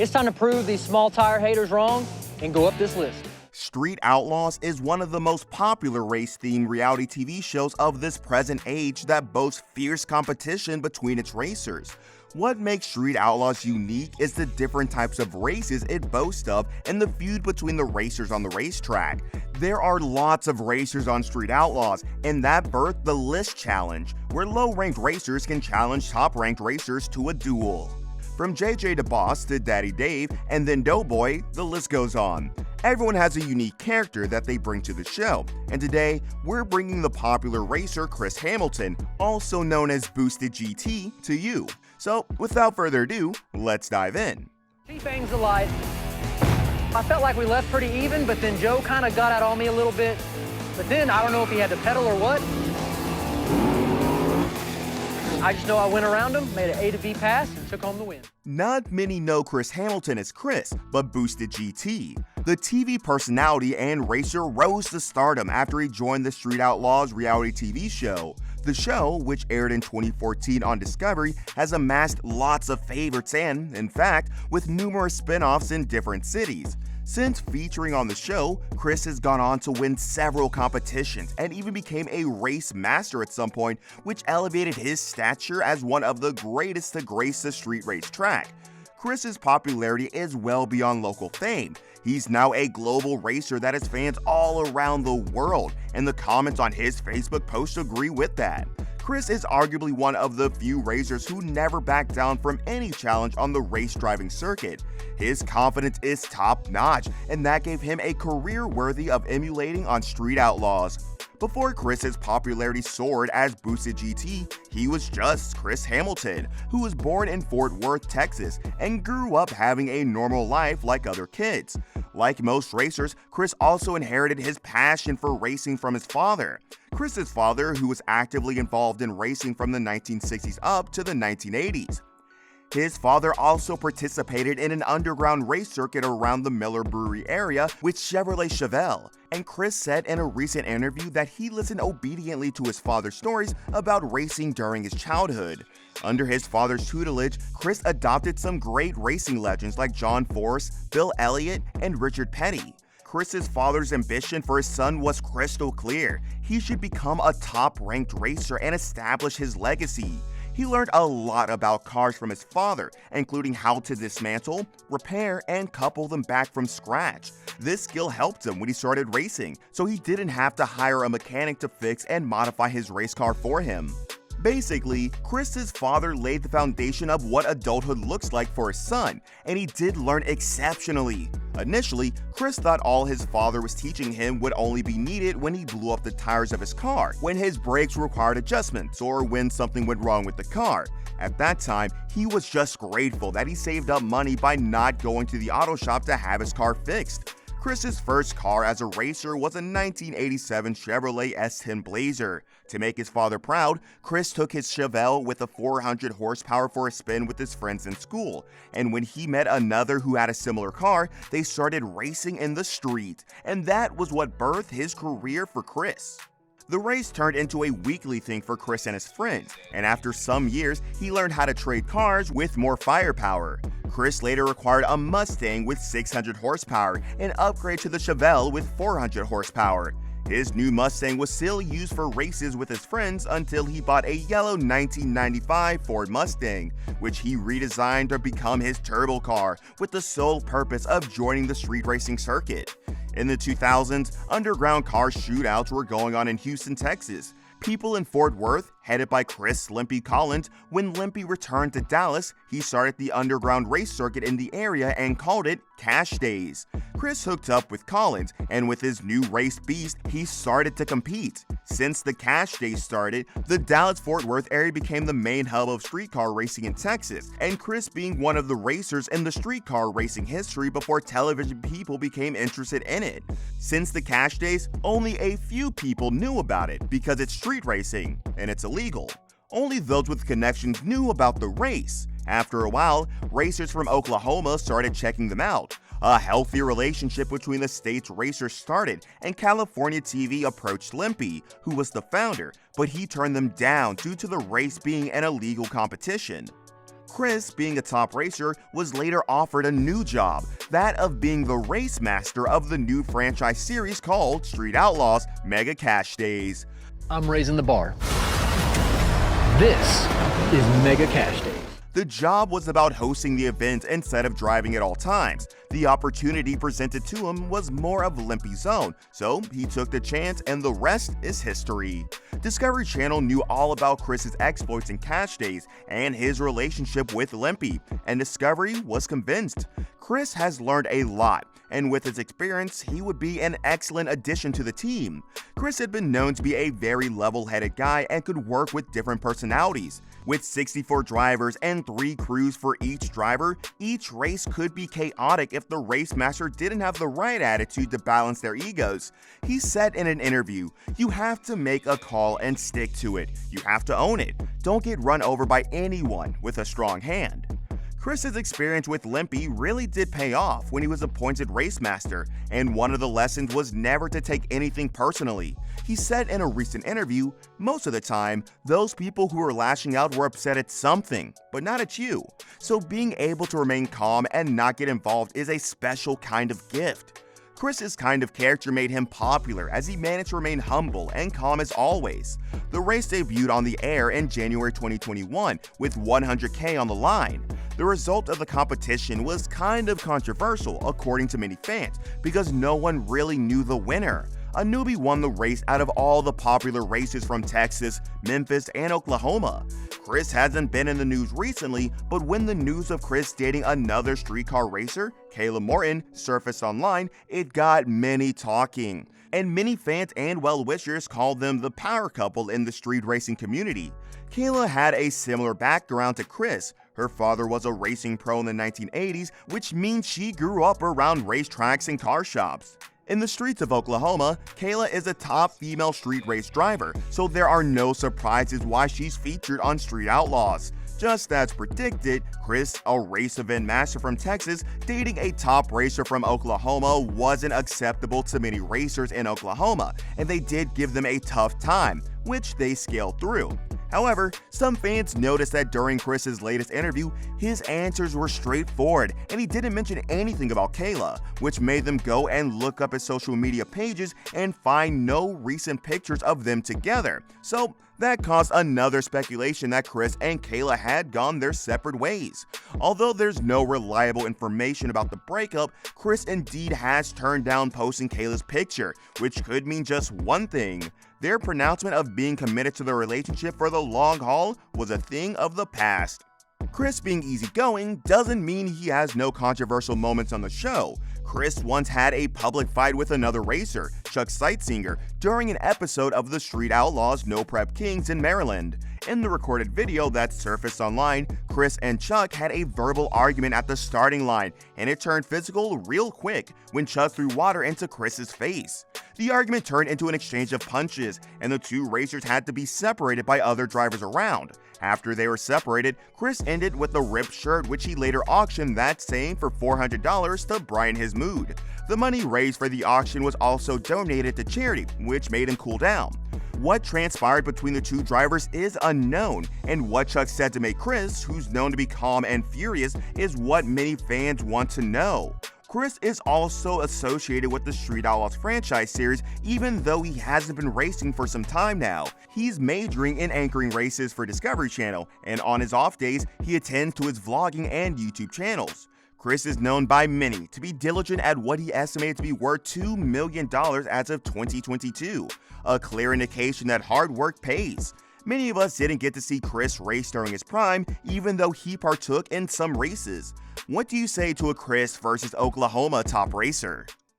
It's time to prove these small tire haters wrong and go up this list. Street Outlaws is one of the most popular race-themed reality TV shows of this present age that boasts fierce competition between its racers. What makes Street Outlaws unique is the different types of races it boasts of and the feud between the racers on the racetrack. There are lots of racers on Street Outlaws, and that birthed the List Challenge, where low-ranked racers can challenge top-ranked racers to a duel. From JJ to Boss to Daddy Dave and then Doughboy, the list goes on. Everyone has a unique character that they bring to the show, and today we're bringing the popular racer Chris Hamilton, also known as Boosted GT, to you. So without further ado, let's dive in. He bangs the light. I felt like we left pretty even, but then Joe kind of got out on me a little bit. But then I don't know if he had to pedal or what. I just know I went around him, made an A to B pass, and took home the win. Not many know Chris Hamilton as Chris, but Boosted GT. The TV personality and racer rose to stardom after he joined the Street Outlaws reality TV show. The show, which aired in 2014 on Discovery, has amassed lots of favorites and, in fact, with numerous spin-offs in different cities. Since featuring on the show, Chris has gone on to win several competitions and even became a race master at some point, which elevated his stature as one of the greatest to grace the street race track. Chris's popularity is well beyond local fame. He's now a global racer that has fans all around the world, and the comments on his Facebook post agree with that. Chris is arguably one of the few racers who never back down from any challenge on the race driving circuit. His confidence is top-notch, and that gave him a career worthy of emulating on Street Outlaws. Before Chris's popularity soared as Boosted GT, he was just Chris Hamilton, who was born in Fort Worth, Texas, and grew up having a normal life like other kids. Like most racers, Chris also inherited his passion for racing from his father. Chris's father, who was actively involved in racing from the 1960s up to the 1980s. His father also participated in an underground race circuit around the Miller Brewery area with Chevrolet Chevelle, and Chris said in a recent interview that he listened obediently to his father's stories about racing during his childhood. Under his father's tutelage, Chris adopted some great racing legends like John Force, Bill Elliott, and Richard Petty. Chris's father's ambition for his son was crystal clear. He should become a top-ranked racer and establish his legacy. He learned a lot about cars from his father, including how to dismantle, repair, and couple them back from scratch. This skill helped him when he started racing, so he didn't have to hire a mechanic to fix and modify his race car for him. Basically, Chris's father laid the foundation of what adulthood looks like for his son, and he did learn exceptionally. Initially, Chris thought all his father was teaching him would only be needed when he blew up the tires of his car, when his brakes required adjustments, or when something went wrong with the car. At that time, he was just grateful that he saved up money by not going to the auto shop to have his car fixed. Chris's first car as a racer was a 1987 Chevrolet S10 Blazer. To make his father proud, Chris took his Chevelle with a 400 horsepower for a spin with his friends in school, and when he met another who had a similar car, they started racing in the street, and that was what birthed his career for Chris. The race turned into a weekly thing for Chris and his friends, and after some years, he learned how to trade cars with more firepower. Chris later acquired a Mustang with 600 horsepower and upgraded to the Chevelle with 400 horsepower. His new Mustang was still used for races with his friends until he bought a yellow 1995 Ford Mustang, which he redesigned to become his turbo car with the sole purpose of joining the street racing circuit. In the 2000s, underground car shootouts were going on in Houston, Texas. People in Fort Worth, headed by Chris "Limpy" Collins, when Limpy returned to Dallas, he started the underground race circuit in the area and called it Cash Days. Chris hooked up with Collins, and with his new race beast, he started to compete. Since the Cash Days started, the Dallas-Fort Worth area became the main hub of streetcar racing in Texas, and Chris being one of the racers in the streetcar racing history before television people became interested in it. Since the Cash Days, only a few people knew about it because it's street racing, and it's illegal. Only those with connections knew about the race. After a while, racers from Oklahoma started checking them out. A healthy relationship between the state's racers started, and California TV approached Limpy, who was the founder, but he turned them down due to the race being an illegal competition. Chris, being a top racer, was later offered a new job, that of being the race master of the new franchise series called Street Outlaws Mega Cash Days. I'm raising the bar. This is Mega Cash Days. The job was about hosting the event instead of driving at all times. The opportunity presented to him was more of Limpy's own, so he took the chance and the rest is history. Discovery Channel knew all about Chris's exploits in Cash Days and his relationship with Limpy, and Discovery was convinced. Chris has learned a lot, and with his experience, he would be an excellent addition to the team. Chris had been known to be a very level-headed guy and could work with different personalities. With 64 drivers and 3 crews for each driver, each race could be chaotic if the race master didn't have the right attitude to balance their egos. He said in an interview, "You have to make a call and stick to it. You have to own it. Don't get run over by anyone with a strong hand." Chris's experience with Limpy really did pay off when he was appointed race master, and one of the lessons was never to take anything personally. He said in a recent interview, "Most of the time, those people who were lashing out were upset at something, but not at you. So being able to remain calm and not get involved is a special kind of gift." Chris's kind of character made him popular as he managed to remain humble and calm as always. The race debuted on the air in January 2021 with 100K on the line. The result of the competition was kind of controversial according to many fans because no one really knew the winner. A newbie won the race out of all the popular races from Texas, Memphis, and Oklahoma. Chris hasn't been in the news recently, but when the news of Chris dating another streetcar racer, Kayla Morton, surfaced online, it got many talking. And many fans and well-wishers called them the power couple in the street racing community. Kayla had a similar background to Chris. Her father was a racing pro in the 1980s, which means she grew up around racetracks and car shops. In the streets of Oklahoma, Kayla is a top female street race driver, so there are no surprises why she's featured on Street Outlaws. Just as predicted, Chris, a race event master from Texas, dating a top racer from Oklahoma wasn't acceptable to many racers in Oklahoma, and they did give them a tough time, which they scaled through. However, some fans noticed that during Chris's latest interview, his answers were straightforward and he didn't mention anything about Kayla, which made them go and look up his social media pages and find no recent pictures of them together. So that caused another speculation that Chris and Kayla had gone their separate ways. Although there's no reliable information about the breakup, Chris indeed has turned down posting Kayla's picture, which could mean just one thing. Their pronouncement of being committed to the relationship for the long haul was a thing of the past. Chris being easygoing doesn't mean he has no controversial moments on the show. Chris once had a public fight with another racer, Chuck Sightseer, during an episode of the Street Outlaws No Prep Kings in Maryland. In the recorded video that surfaced online, Chris and Chuck had a verbal argument at the starting line, and it turned physical real quick when Chuck threw water into Chris's face. The argument turned into an exchange of punches, and the two racers had to be separated by other drivers around. After they were separated, Chris ended with a ripped shirt, which he later auctioned that same for $400 to brighten his mood. The money raised for the auction was also donated to charity, which made him cool down. What transpired between the two drivers is unknown, and what Chuck said to make Chris, who's known to be calm and furious, is what many fans want to know. Chris is also associated with the Street Outlaws franchise series, even though he hasn't been racing for some time now. He's majoring in anchoring races for Discovery Channel, and on his off days, he attends to his vlogging and YouTube channels. Chris is known by many to be diligent at what he estimated to be worth $2 million as of 2022, a clear indication that hard work pays. Many of us didn't get to see Chris race during his prime, even though he partook in some races. What do you say to a Chris versus Oklahoma top racer?